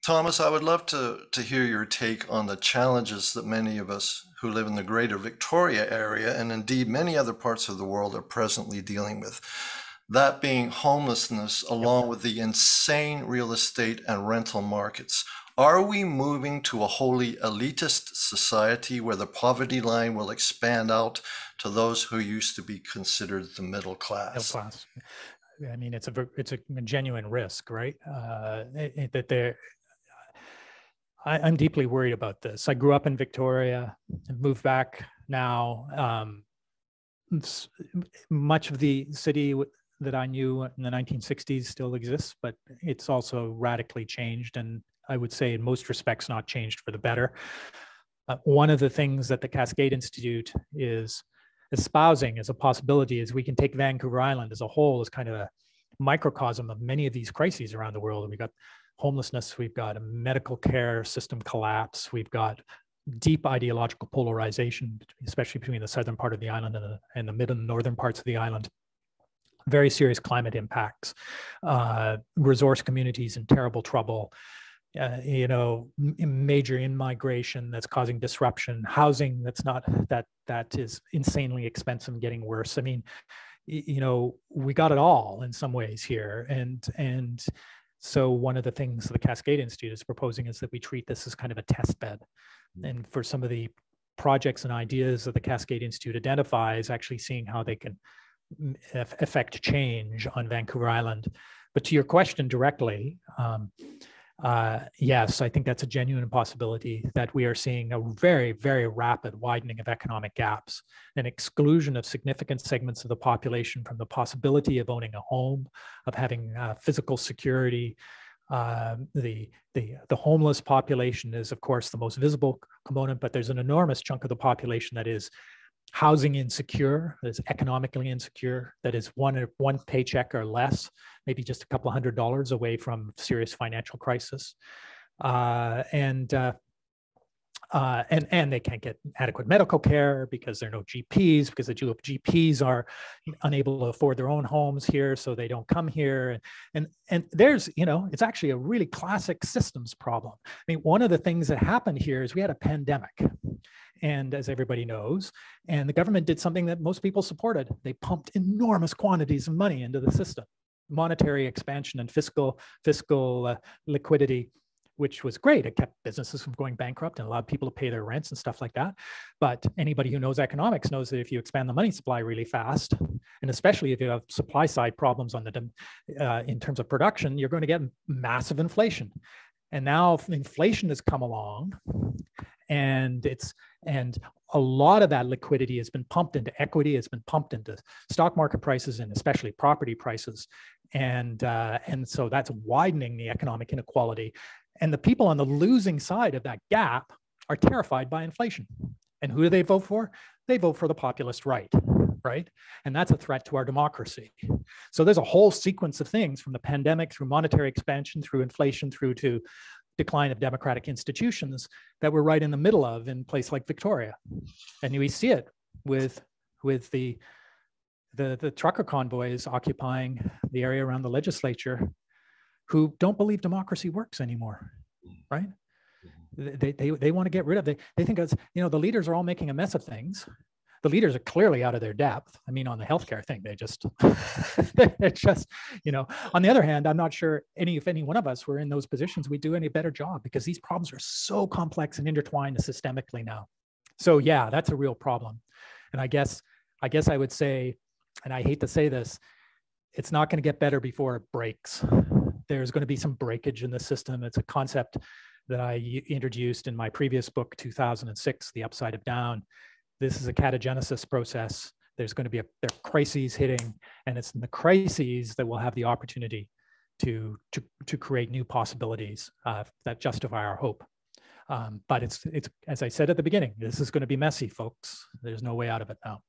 Thomas, I would love to hear your take on the challenges that many of us who live in the greater Victoria area, and indeed many other parts of the world, are presently dealing with. That being homelessness, Yep. along with the insane real estate and rental markets. Are we moving to a wholly elitist society where the poverty line will expand out to those who used to be considered the middle Middle class? class. I mean, it's a genuine risk, right? That there. I'm deeply worried about this. I grew up in Victoria, I've moved back now. Much of the city that I knew in the 1960s still exists, but it's also radically changed, and I would say in most respects not changed for the better. One of the things that the Cascade Institute is espousing as a possibility is we can take Vancouver Island as a whole as kind of a microcosm of many of these crises around the world. We've got homelessness, we've got a medical care system collapse, we've got deep ideological polarization, especially between the southern part of the island and the mid and northern parts of the island. Very serious climate impacts, resource communities in terrible trouble, major in-migration that's causing disruption, housing that is insanely expensive and getting worse. I mean, we got it all in some ways here, and so one of the things the Cascade Institute is proposing is that we treat this as kind of a test bed. And for some of the projects and ideas that the Cascade Institute identifies, actually seeing how they can affect change on Vancouver Island. But to your question directly, yes, I think that's a genuine possibility that we are seeing a very, very rapid widening of economic gaps, an exclusion of significant segments of the population from the possibility of owning a home, of having physical security. The homeless population is, of course, the most visible component, but there's an enormous chunk of the population that is housing insecure, that is economically insecure, that is one paycheck or less, maybe just a couple $100 away from serious financial crisis. And they can't get adequate medical care because there are no GPs, because the GPs are unable to afford their own homes here, so they don't come here. And there's, it's actually a really classic systems problem. I mean, one of the things that happened here is we had a pandemic, and as everybody knows, and the government did something that most people supported. They pumped enormous quantities of money into the system, monetary expansion and fiscal liquidity, which was great. It kept businesses from going bankrupt and allowed people to pay their rents and stuff like that. But anybody who knows economics knows that if you expand the money supply really fast, and especially if you have supply side problems on in terms of production, you're going to get massive inflation. And now inflation has come along, and a lot of that liquidity has been pumped into equity, it's been pumped into stock market prices, and especially property prices. And so that's widening the economic inequality. And the people on the losing side of that gap are terrified by inflation. And who do they vote for? They vote for the populist right? And that's a threat to our democracy. So there's a whole sequence of things, from the pandemic through monetary expansion, through inflation, through to decline of democratic institutions, that we're right in the middle of in a place like Victoria. And we see it with the trucker convoys occupying the area around the legislature, who don't believe democracy works anymore, right? They want to get rid of it. They think it's, the leaders are all making a mess of things. The leaders are clearly out of their depth. I mean, on the healthcare thing, they're just, on the other hand, I'm not sure if any one of us were in those positions, we'd do any better job, because these problems are so complex and intertwined systemically now. So yeah, that's a real problem. And I guess I would say, and I hate to say this, it's not going to get better before it breaks. There's going to be some breakage in the system. It's a concept that I introduced in my previous book, 2006, The Upside of Down. This is a catagenesis process. There's going to be there are crises hitting, and it's in the crises that we'll have the opportunity to create new possibilities that justify our hope. But it's as I said at the beginning, this is going to be messy, folks. There's no way out of it now.